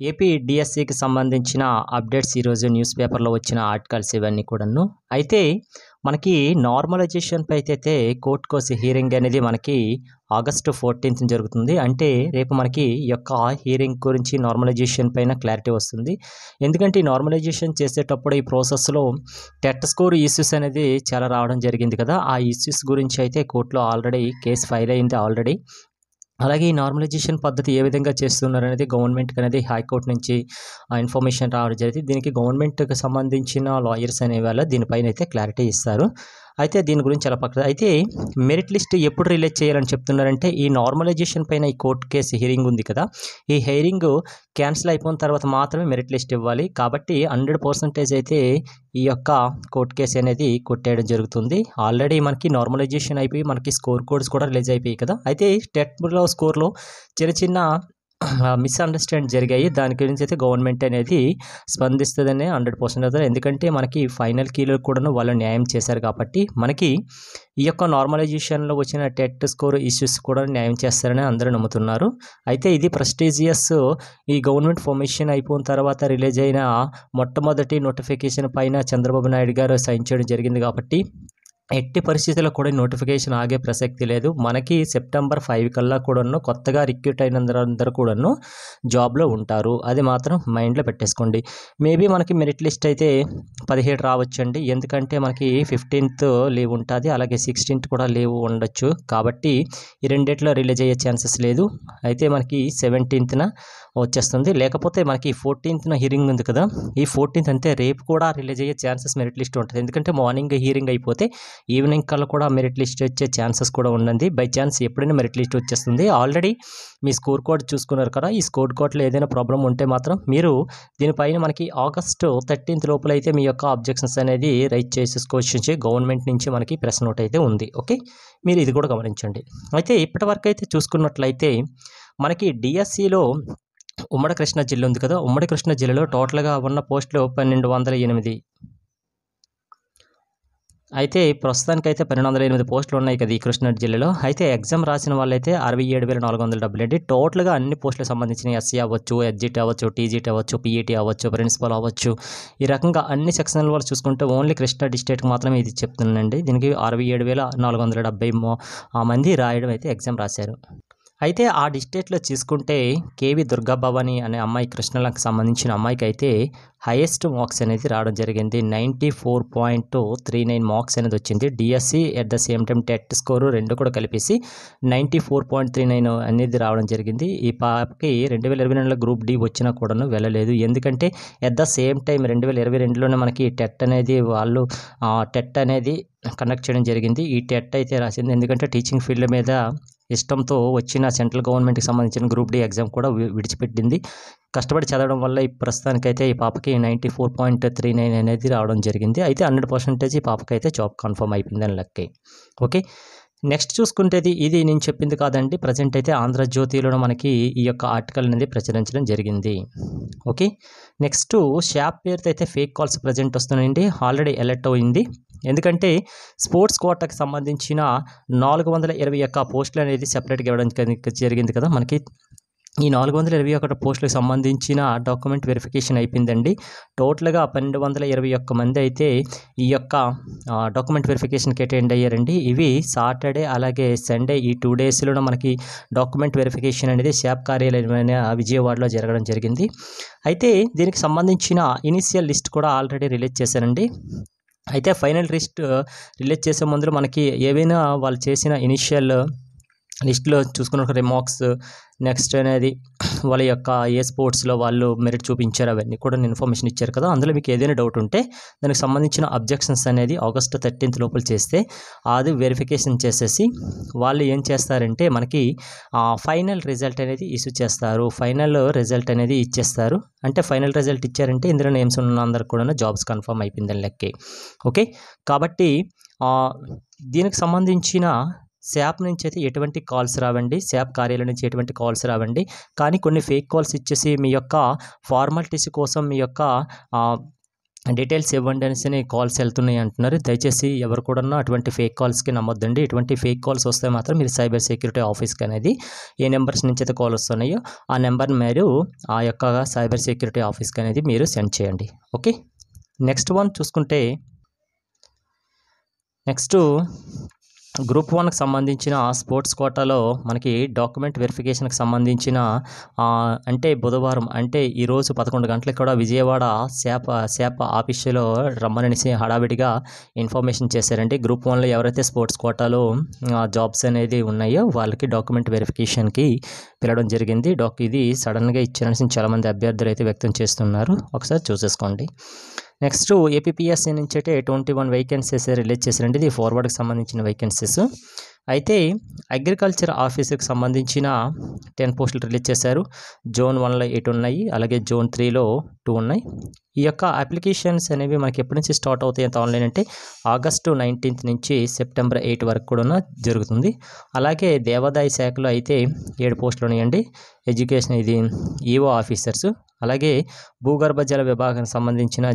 AP డిఎస్సికి సంబంధించిన updates ఈరోజు న్యూస్ పేపర్లో వచ్చిన ఆర్టికల్స్ ఇవన్నీ కూడాను. అయితే మనకి నార్మలైజేషన్ పై అయితే కోర్టు కోర్సు హీరింగ్ అనేది మనకి ఆగస్టు 14th జరుగుతుంది. అంటే రేపు మనకి ఈ యొక్క హీరింగ్ గురించి నార్మలైజేషన్ పైన క్లారిటీ వస్తుంది. ఎందుకంటే ఈ నార్మలైజేషన్ చేసేటప్పుడు ఈ ప్రాసెస్లో టెట్ స్కోర్ ఇష్యూస్ అనేది చాలా రావడం జరిగింది కదా. ఆ ఇష్యూస్ గురించి అయితే కోర్టులో ఆల్రెడీ కేసు ఫైల్ అయింది ఆల్రెడీ. అలాగే ఈ నార్మలైజేషన్ పద్ధతి ఏ విధంగా చేస్తున్నారనేది గవర్నమెంట్కి అనేది హైకోర్టు నుంచి ఇన్ఫర్మేషన్ రావడం జరిగింది. దీనికి గవర్నమెంట్కి సంబంధించిన లాయర్స్ అనేవాళ్ళు దీనిపైన అయితే క్లారిటీ ఇస్తారు. అయితే దీని గురించి చాలా పక్కన అయితే మెరిట్ లిస్ట్ ఎప్పుడు రిలీజ్ చేయాలని చెప్తున్నారంటే ఈ నార్మలైజేషన్ పైన ఈ కోర్టు కేసు హీరింగ్ ఉంది కదా, ఈ హీరింగ్ క్యాన్సిల్ అయిపోయిన తర్వాత మాత్రమే మెరిట్ లిస్ట్ ఇవ్వాలి. కాబట్టి 100% అయితే ఈ యొక్క కోర్టు కేసు అనేది కొట్టేయడం జరుగుతుంది. ఆల్రెడీ మనకి నార్మలైజేషన్ అయిపోయి మనకి స్కోర్ కోడ్స్ కూడా రిలీజ్ అయిపోయాయి కదా. అయితే టెట్లో స్కోర్లో చిన్న మిస్అండర్స్టాండ్ జరిగాయి. దాని గురించి అయితే గవర్నమెంట్ అనేది స్పందిస్తుందని 100% అవుతారు. ఎందుకంటే మనకి ఫైనల్ కీలో కూడా వాళ్ళు న్యాయం చేశారు కాబట్టి మనకి ఈ యొక్క నార్మలైజేషన్లో వచ్చిన టెట్ స్కోర్ ఇష్యూస్ కూడా న్యాయం చేస్తారని అందరూ నమ్ముతున్నారు. అయితే ఇది ప్రెస్టీజియస్ ఈ గవర్నమెంట్ ఫార్మేషన్ అయిపోయిన తర్వాత రిలీజ్ అయిన మొట్టమొదటి నోటిఫికేషన్ పైన చంద్రబాబు నాయుడు గారు సైన్ చేయడం జరిగింది కాబట్టి ఎట్టి పరిస్థితుల్లో కూడా నోటిఫికేషన్ ఆగే ప్రసక్తి లేదు. మనకి సెప్టెంబర్ 5 కల్లా కూడాను కొత్తగా రిక్రూట్ అయిన అందరూ కూడాను జాబ్లో ఉంటారు. అది మాత్రం మైండ్లో పెట్టేసుకోండి. మేబీ మనకి మెరిట్ లిస్ట్ అయితే 17 రావచ్చండి. ఎందుకంటే మనకి 15th లీవ్ ఉంటుంది, అలాగే 16th కూడా లీవ్ ఉండొచ్చు. కాబట్టి ఈ రెండిట్లో రిలీజ్ అయ్యే ఛాన్సెస్ లేదు. అయితే మనకి 17th వచ్చేస్తుంది. లేకపోతే మనకి 14th హీరింగ్ ఉంది కదా, ఈ 14th అంటే రేపు కూడా రిలీజ్ అయ్యే ఛాన్సెస్ మెరిట్ లిస్ట్ ఉంటుంది. ఎందుకంటే మార్నింగ్ హీరింగ్ అయిపోతే ఈవినింగ్ కల్లా కూడా మెరిట్ లిస్ట్ వచ్చే ఛాన్సెస్ కూడా ఉంది. బై ఛాన్స్ ఎప్పుడైనా మెరిట్ లిస్ట్ వచ్చేస్తుంది. ఆల్రెడీ మీ స్కోర్ కోడ్ చూసుకున్నారు కదా, ఈ స్కోర్ కోడ్లో ఏదైనా ప్రాబ్లం ఉంటే మాత్రం మీరు దీనిపైన మనకి ఆగస్టు 13th లోపల అయితే మీ యొక్క అబ్జెక్షన్స్ అనేది రైట్ చేసేసుకోవచ్చు. గవర్నమెంట్ నుంచి మనకి ప్రెస్ నోట్ అయితే ఉంది. ఓకే, మీరు ఇది కూడా గమనించండి. అయితే ఇప్పటివరకు అయితే చూసుకున్నట్లయితే మనకి డిఎస్సిలో ఉమ్మడి కృష్ణా జిల్లా ఉంది కదా, ఉమ్మడి కృష్ణా జిల్లాలో టోటల్గా ఉన్న పోస్టులు 1208. అయితే ప్రస్తుతానికైతే 1208 పోస్టులు ఉన్నాయి కదా ఈ కృష్ణా జిల్లాలో. అయితే ఎగ్జామ్ రాసిన వాళ్ళైతే 67,470 టోటల్గా అన్ని పోస్టులకు సంబంధించిన ఎస్సీ అవ్వచ్చు, ఎడ్జిట్ అవ్వచ్చు, టీజీటీ అవ్వచ్చు, పీఈటీ అవ్వచ్చు, ప్రిన్సిపల్ అవ్వచ్చు, ఈ రకంగా అన్ని సెక్షన్ల వాళ్ళు చూసుకుంటే ఓన్లీ కృష్ణా డిస్ట్రిక్ట్కి మాత్రమే ఇది చెప్తున్నానండి. దీనికి 67,470 మంది రాయడం అయితే ఎగ్జామ్ రాశారు. అయితే ఆ డిస్ట్రిక్ట్లో చూసుకుంటే కేవి దుర్గాభవాని అనే అమ్మాయి కృష్ణలకు సంబంధించిన అమ్మాయికి అయితే హైయెస్ట్ మార్క్స్ అనేది రావడం జరిగింది. 94.39 మార్క్స్ అనేది వచ్చింది. DSC at the same time TET score రెండు కూడా కలిపేసి 94.39 అనేది రావడం జరిగింది. ఈ పాపకి 2022లో గ్రూప్ డి వచ్చినా కూడాను వెళ్ళలేదు. ఎందుకంటే ఎట్ ద సేమ్ టైం 2022లోనే మనకి టెట్ అనేది వాళ్ళు టెట్ అనేది కండక్ట్ చేయడం జరిగింది. ఈ టెట్ అయితే రాసింది ఎందుకంటే టీచింగ్ ఫీల్డ్ మీద ఇష్టంతో వచ్చిన సెంట్రల్ గవర్నమెంట్కి సంబంధించిన గ్రూప్ డి ఎగ్జామ్ కూడా విడిచిపెట్టింది. కష్టపడి చదవడం వల్ల ఈ ప్రస్తుతానికైతే ఈ పాపకి 94.39 అనేది రావడం జరిగింది. అయితే 100% ఈ పాపకైతే జాబ్ కన్ఫర్మ్ అయిపోయిందని లెక్క. ఓకే, నెక్స్ట్ చూసుకుంటేది ఇది నేను చెప్పింది కాదండి. ప్రజెంట్ అయితే ఆంధ్రజ్యోతిలో మనకి ఈ యొక్క ఆర్టికల్ అనేది ప్రచురించడం జరిగింది. ఓకే, నెక్స్ట్ షాప్ పేరుతో అయితే ఫేక్ కాల్స్ ప్రజెంట్ వస్తున్నాయండి. ఆల్రెడీ అలర్ట్ అయింది. ఎందుకంటే స్పోర్ట్స్ కోటాకి సంబంధించిన 421 పోస్టులు అనేది సెపరేట్గా ఇవ్వడం జరిగింది కదా. మనకి ఈ 421 పోస్టులకు సంబంధించిన డాక్యుమెంట్ వెరిఫికేషన్ అయిపోయిందండి. టోటల్గా 1221 మంది అయితే ఈ యొక్క డాక్యుమెంట్ వెరిఫికేషన్కి అటెండ్ అయ్యారండి. ఇవి సాటర్డే అలాగే సండే ఈ 2 డేస్లో మనకి డాక్యుమెంట్ వెరిఫికేషన్ అనేది శాప్ కార్యాలయమైన విజయవాడలో జరగడం జరిగింది. అయితే దీనికి సంబంధించిన ఇనిషియల్ లిస్ట్ కూడా ఆల్రెడీ రిలీజ్ చేశారండి. అయితే ఫైనల్ లిస్ట్ రిలీజ్ చేసే ముందు మనకి ఏవైనా వాళ్ళు చేసిన ఇనిషియల్ లిస్ట్లో చూసుకున్న రిమార్క్స్ నెక్స్ట్ అనేది వాళ్ళ యొక్క ఏ స్పోర్ట్స్లో వాళ్ళు మెరిట్ చూపించారు అవన్నీ కూడా ఇన్ఫర్మేషన్ ఇచ్చారు కదా. అందులో మీకు ఏదైనా డౌట్ ఉంటే దానికి సంబంధించిన అబ్జెక్షన్స్ అనేది ఆగస్టు 13th లోపల చేస్తే అది వెరిఫికేషన్ చేసేసి వాళ్ళు ఏం చేస్తారంటే మనకి ఫైనల్ రిజల్ట్ అనేది ఇష్యూ చేస్తారు. ఫైనల్ రిజల్ట్ అనేది ఇచ్చేస్తారు. అంటే ఫైనల్ రిజల్ట్ ఇచ్చారంటే ఇందులో నేమ్స్ ఉన్న అందరికి కూడా జాబ్స్ కన్ఫర్మ్ అయిపోయిందని లెక్కే. ఓకే, కాబట్టి దీనికి సంబంధించిన శాప్ నుంచి అయితే ఎటువంటి కాల్స్ రావండి, శాప్ కార్యాలయం నుంచి ఎటువంటి కాల్స్ రావండి. కానీ కొన్ని ఫేక్ కాల్స్ ఇచ్చేసి మీ యొక్క ఫార్మాలిటీస్ కోసం మీ యొక్క డీటెయిల్స్ ఇవ్వండి అనేసి కాల్స్ వెళ్తున్నాయి అంటున్నారు. దయచేసి ఎవరు కూడా అటువంటి ఫేక్ కాల్స్కి నమ్మొద్దండి. ఇటువంటి ఫేక్ కాల్స్ వస్తే మాత్రం మీరు సైబర్ సెక్యూరిటీ ఆఫీస్కి అనేది ఏ నెంబర్స్ నుంచి అయితే కాల్ వస్తున్నాయో ఆ నెంబర్ని మీరు ఆ యొక్క సైబర్ సెక్యూరిటీ ఆఫీస్కి అనేది మీరు సెండ్ చేయండి. ఓకే, నెక్స్ట్ వన్ చూసుకుంటే నెక్స్ట్ గ్రూప్ 1కి సంబంధించిన స్పోర్ట్స్ కోటాలో మనకి డాక్యుమెంట్ వెరిఫికేషన్కి సంబంధించిన అంటే బుధవారం అంటే ఈరోజు 11 గంటలకు కూడా విజయవాడ శాప ఆఫీసులో రమ్మనేసి హడావిడిగా ఇన్ఫర్మేషన్ చేశారండి. గ్రూప్ 1లో ఎవరైతే స్పోర్ట్స్ కోటాలో జాబ్స్ అనేది ఉన్నాయో వాళ్ళకి డాక్యుమెంట్ వెరిఫికేషన్కి పిలవడం జరిగింది. ఇది సడన్గా ఇచ్చారనేసి చాలామంది అభ్యర్థులు అయితే వ్యక్తం చేస్తున్నారు. ఒకసారి చూసేసుకోండి. నెక్స్ట్ ఏపీపీఎస్సీ నుంచి అయితే 21 వేకెన్సీస్ రిలీజ్ చేశారండి. ఇది ఫార్వర్డ్కి సంబంధించిన వేకెన్సీస్. అయితే అగ్రికల్చర్ ఆఫీసర్కి సంబంధించిన 10 పోస్టులు రిలీజ్ చేశారు. జోన్ 1లో 8 ఉన్నాయి, అలాగే జోన్ 3లో 2 ఉన్నాయి. ఈ యొక్క అప్లికేషన్స్ అనేవి మనకి ఎప్పటి నుంచి స్టార్ట్ అవుతాయి అంత ఆన్లైన్ అంటే ఆగస్టు 19 నుంచి సెప్టెంబర్ 8 వరకు కూడా జరుగుతుంది. అలాగే దేవాదాయ శాఖలో అయితే 7 పోస్టులు ఉన్నాయండి. ఎడ్యుకేషన్ ఇది ఈఓ ఆఫీసర్స్, అలాగే భూగర్భ జల విభాగానికి సంబంధించిన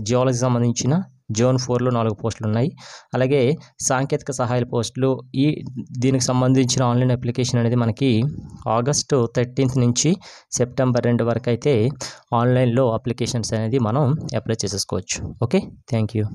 జియాలజీ సంబంధించిన జోన్ 4లో 4 పోస్టులు ఉన్నాయి. అలాగే సాంకేతిక సహాయ పోస్టులు దీనికి సంబంధించిన ఆన్లైన్ అప్లికేషన్ అనేది మనకి ఆగస్టు 13 నుంచి సెప్టెంబర్ 2 వరకు అయితే ఆన్లైన్లో అప్లికేషన్స్ అనేది మనం అప్లై చేసేసుకోవచ్చు. Okay, thank you.